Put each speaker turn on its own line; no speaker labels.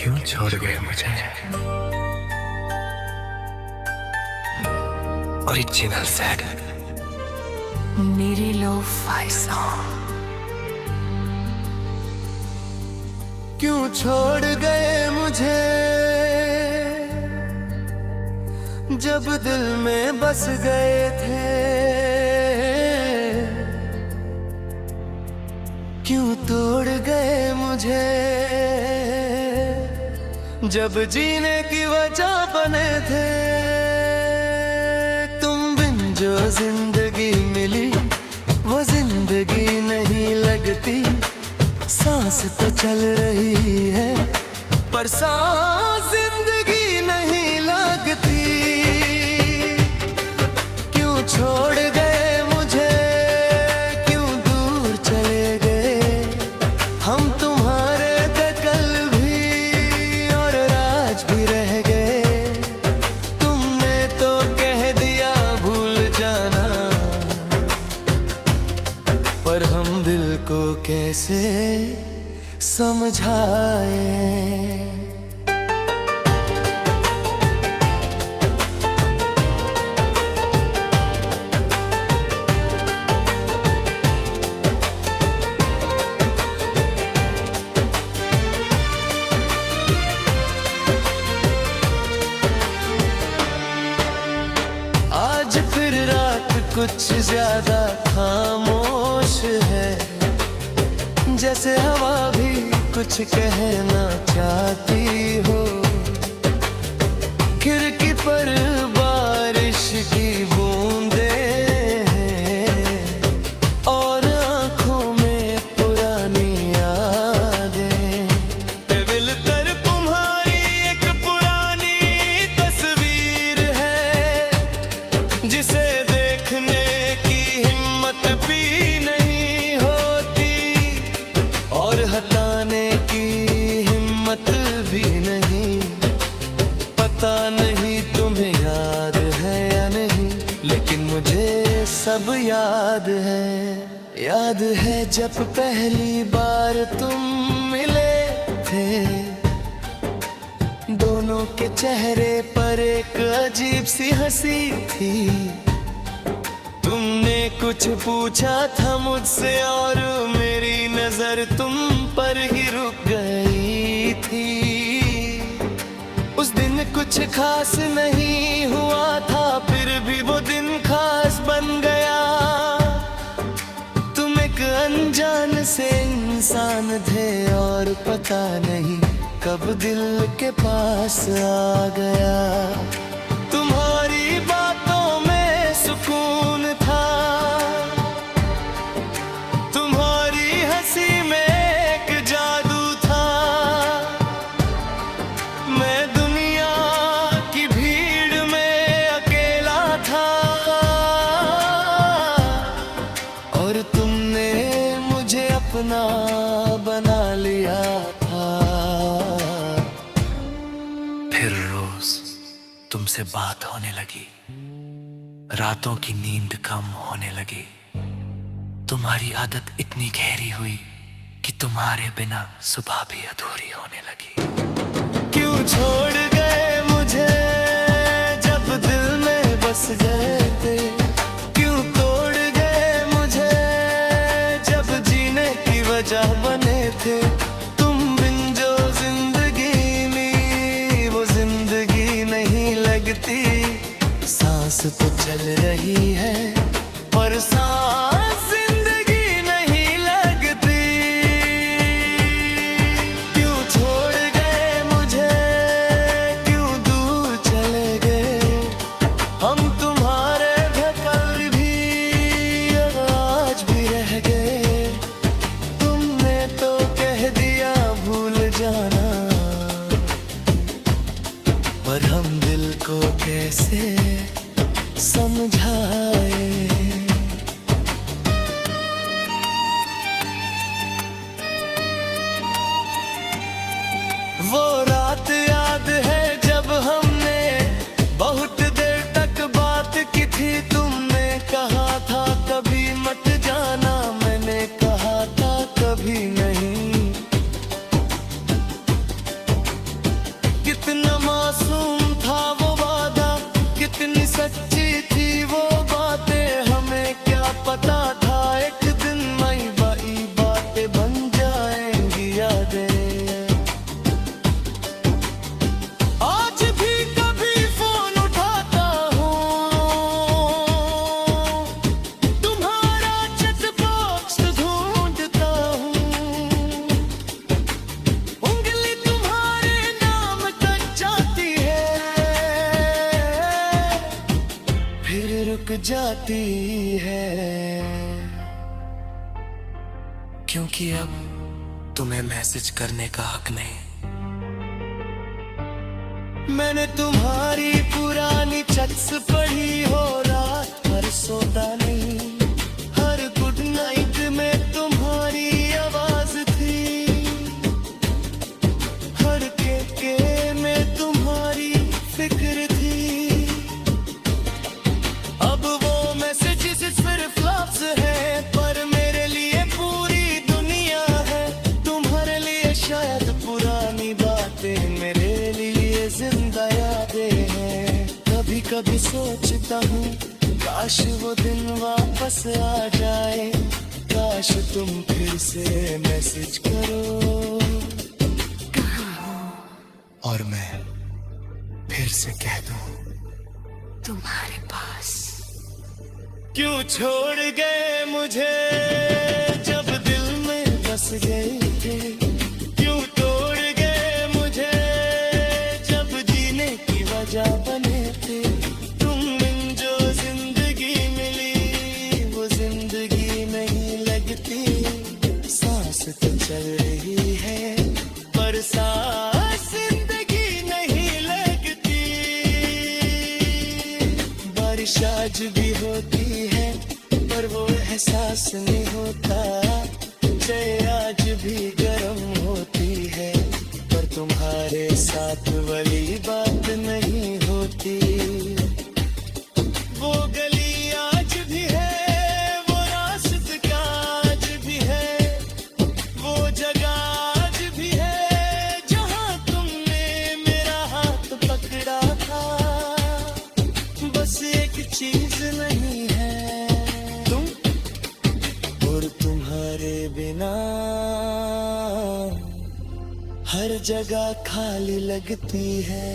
क्यों छोड़ गए मुझे। ओरिजिनल सैड
मेरी लो-फाई सॉन्ग।
क्यों छोड़ गए मुझे जब दिल में बस गए थे। क्यों तोड़ गए मुझे जब जीने की वजह बने थे। तुम बिन जो जिंदगी मिली वो जिंदगी नहीं लगती। सांस तो चल रही है पर सांस जिंदगी नहीं लगती। क्यों छोड़ गए मुझे क्यों दूर चले गए। हम तुम्हारे थे कल भी और आज भी रह गए। तुमने तो कह दिया भूल जाना पर हम दिल को कैसे समझाए। आज फिर रात कुछ ज्यादा खामोश है। जैसे हवा भी कुछ कहना चाहती हो। खिड़की पर बारिश की बूंदें हैं और आंखों में पुरानी यादें। टेबल पर तुम्हारी एक पुरानी तस्वीर है जिसे देखने की हिम्मत भी नहीं होती और हटाने की हिम्मत भी नहीं। पता नहीं तुम्हें याद है या नहीं लेकिन मुझे सब याद है। याद है जब पहली बार तुम मिले थे। दोनों के चेहरे पर एक अजीब सी हंसी थी। तुमने कुछ पूछा था मुझसे और मेरी नजर तुम पर ही रुक गई थी। उस दिन कुछ खास नहीं हुआ था फिर भी वो दिन खास बन गया। तुम एक अनजान से इंसान थे और पता नहीं कब दिल के पास आ गया। तुम्हारी बातों में सुकून था तुम्हारी हंसी में एक जादू था। मैं दुनिया की भीड़ में अकेला था और तुमने मुझे अपना बना लिया था।
फिर रोज तुमसे बात होने लगी। रातों की नींद कम होने लगी। तुम्हारी आदत इतनी गहरी हुई कि तुम्हारे बिना सुबह भी अधूरी होने लगी।
क्यों छोड़ गए मुझे जब दिल में बस गए थे। क्यों तोड़ गए मुझे जब जीने की वजह बने थे। तुम बिन जो जिंदगी में वो जिंदगी नहीं लगती। सांस तो चल रही है पर सांस जिंदगी नहीं लगती। क्यों छोड़ गए मुझे क्यों दूर चले गए। हम तुम्हारे थे कल भी और आज भी रह गए। तुमने तो कह दिया भूल जाना पर हम दिल को कैसे समझाए। जाती है।
क्योंकि अब तुम्हें मैसेज करने का हक नहीं।
मैंने तुम्हारी पुरानी चट्स पढ़ी हो रात भर सोता नहीं। हर गुड नाइट में तुम्हारी आवाज थी। हर के में तुम्हारी फिक्र थी। अब वो मैसेजेस सिर्फ लफ्ज है, पर मेरे लिए पूरी दुनिया है। तुम्हारे लिए शायद पुरानी बातें, मेरे लिए जिंदा यादें हैं। कभी कभी सोचता हूँ काश वो दिन वापस आ जाए। काश तुम फिर से मैसेज करो और मैं फिर से कह दूं
तुम्हारे पास।
क्यों छोड़ गए मुझे जब दिल में बस गए थे। क्यों तोड़ गए मुझे जब जीने की वजह बने थे। तुम बिन जो जिंदगी मिली वो जिंदगी नहीं लगती। सांस तो चल रही है पर सांस जिंदगी नहीं लगती। बारिश आज भी होती है पर वो एहसास नहीं होता। चाय आज भी गर्म होती है पर तुम्हारे साथ वाली बात नहीं होती। वो गली आज भी है, वो रास्ता आज भी है। वो जगह आज भी है जहाँ तुमने मेरा हाथ पकड़ा था। बस एक चीज नहीं है, तुम और तुम्हारे बिना हर जगह खाली लगती है।